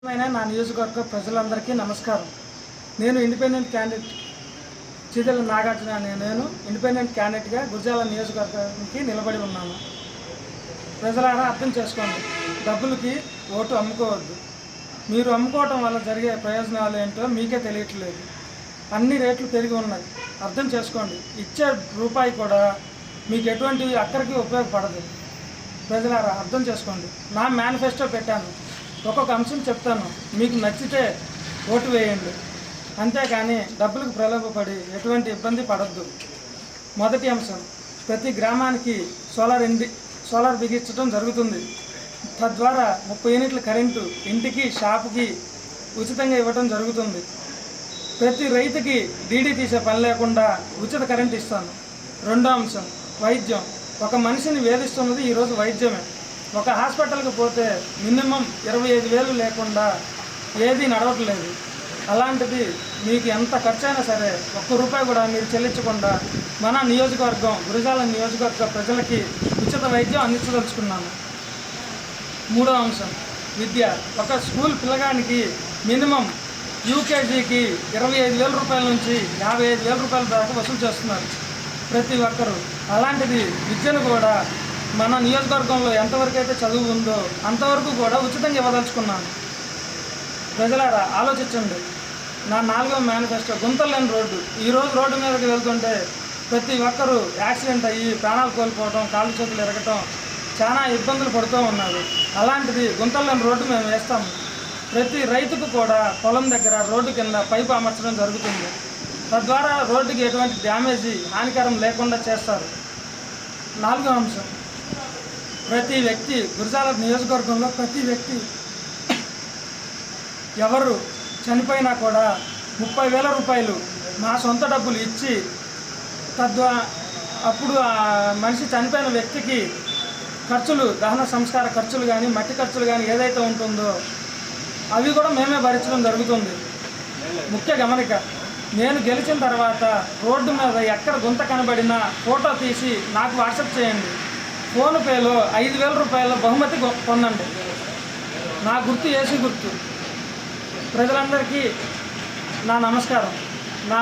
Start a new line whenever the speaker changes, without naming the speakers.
నా నియోజకవర్గ ప్రజలందరికీ నమస్కారం. నేను ఇండిపెండెంట్ క్యాండిడేట్ చీదెల నాగార్జున నేను ఇండిపెండెంట్ క్యాండిడేట్గా గురజాల నియోజకవర్గానికి నిలబడి ఉన్నాను. ప్రజలారా అర్థం చేసుకోండి, డబ్బులకి ఓటు అమ్ముకోవద్దు. మీరు అమ్ముకోవటం వల్ల జరిగే ప్రయోజనాలు ఏంటో మీకే తెలియట్లేదు. అన్ని రేట్లు పెరిగి ఉన్నాయి, అర్థం చేసుకోండి. ఇచ్చే రూపాయి కూడా మీకు ఎటువంటి అక్కడికి ఉపయోగపడదు. ప్రజలారా అర్థం చేసుకోండి. నా మేనిఫెస్టో పెట్టాను, ఒక్కొక్క అంశం చెప్తాను, మీకు నచ్చితే ఓటు వేయండి. అంతేకాని డబ్బులకు ప్రలోభపడి ఎటువంటి ఇబ్బంది పడద్దు. మొదటి అంశం, ప్రతి గ్రామానికి సోలార్ బిగించడం జరుగుతుంది. తద్వారా 30 యూనిట్ల కరెంటు ఇంటికి షాపుకి ఉచితంగా ఇవ్వడం జరుగుతుంది. ప్రతి రైతుకి డీడీ తీసే పని లేకుండా ఉచిత కరెంటు ఇస్తాను. రెండో అంశం, వైద్యం. ఒక మనిషిని వేధిస్తున్నది ఈరోజు వైద్యమే. ఒక హాస్పిటల్కి పోతే మినిమం 25,000 లేకుండా ఏది నడవట్లేదు. అలాంటిది మీకు ఎంత ఖర్చు అయినా సరే ₹1 కూడా మీరు చెల్లించకుండా మన నియోజకవర్గం గురజాల నియోజకవర్గ ప్రజలకి ఉచిత వైద్యం అందించదలుచుకున్నాను. మూడో అంశం, విద్య. ఒక స్కూల్ పిల్లగానికి మినిమం యూకేజీకి ₹25,000 నుంచి ₹55,000 దాకా వసూలు చేస్తున్నారు ప్రతి ఒక్కరూ. అలాంటిది విద్యను కూడా మన నియోజకవర్గంలో ఎంతవరకు అయితే చదువు ఉందో అంతవరకు కూడా ఉచితంగా ఇవ్వదలుచుకున్నాను. ప్రజలారా ఆలోచించండి. నా 4వ మేనిఫెస్టో, గుంతలేని రోడ్డు. ఈరోజు రోడ్డు మీదకి వెళ్తుంటే ప్రతి ఒక్కరూ యాక్సిడెంట్ అయ్యి ప్రాణాలు కోల్పోవడం, కాళ్ళు చేతులు ఎరగటం, చాలా ఇబ్బందులు పడుతూ ఉన్నారు. అలాంటిది గుంతలేని రోడ్డు మేము వేస్తాము. ప్రతి రైతుకు కూడా పొలం దగ్గర రోడ్డు కింద పైపు అమర్చడం జరుగుతుంది. తద్వారా రోడ్డుకి ఎటువంటి డ్యామేజీ, హానికరం లేకుండా చేస్తారు. 4వ అంశం, ప్రతి వ్యక్తి గురజాల నియోజకవర్గంలో ప్రతి వ్యక్తి ఎవరు చనిపోయినా కూడా ₹30,000 మా సొంత డబ్బులు ఇచ్చి అప్పుడు ఆ మనిషి చనిపోయిన వ్యక్తికి ఖర్చులు, దహన సంస్కార ఖర్చులు కానీ, మట్టి ఖర్చులు కానీ ఏదైతే ఉంటుందో అవి కూడా మేమే భరించడం జరుగుతుంది. ముఖ్య గమనిక, నేను గెలిచిన తర్వాత రోడ్డు మీద ఎక్కడ గుంత కనబడినా ఫోటో తీసి నాకు వాట్సాప్ చేయండి. ఫోన్పేలో ₹5,000 బహుమతి పొందండి. నా గుర్తు ఏసీ గుర్తు. ప్రజలందరికీ నా నమస్కారం. నా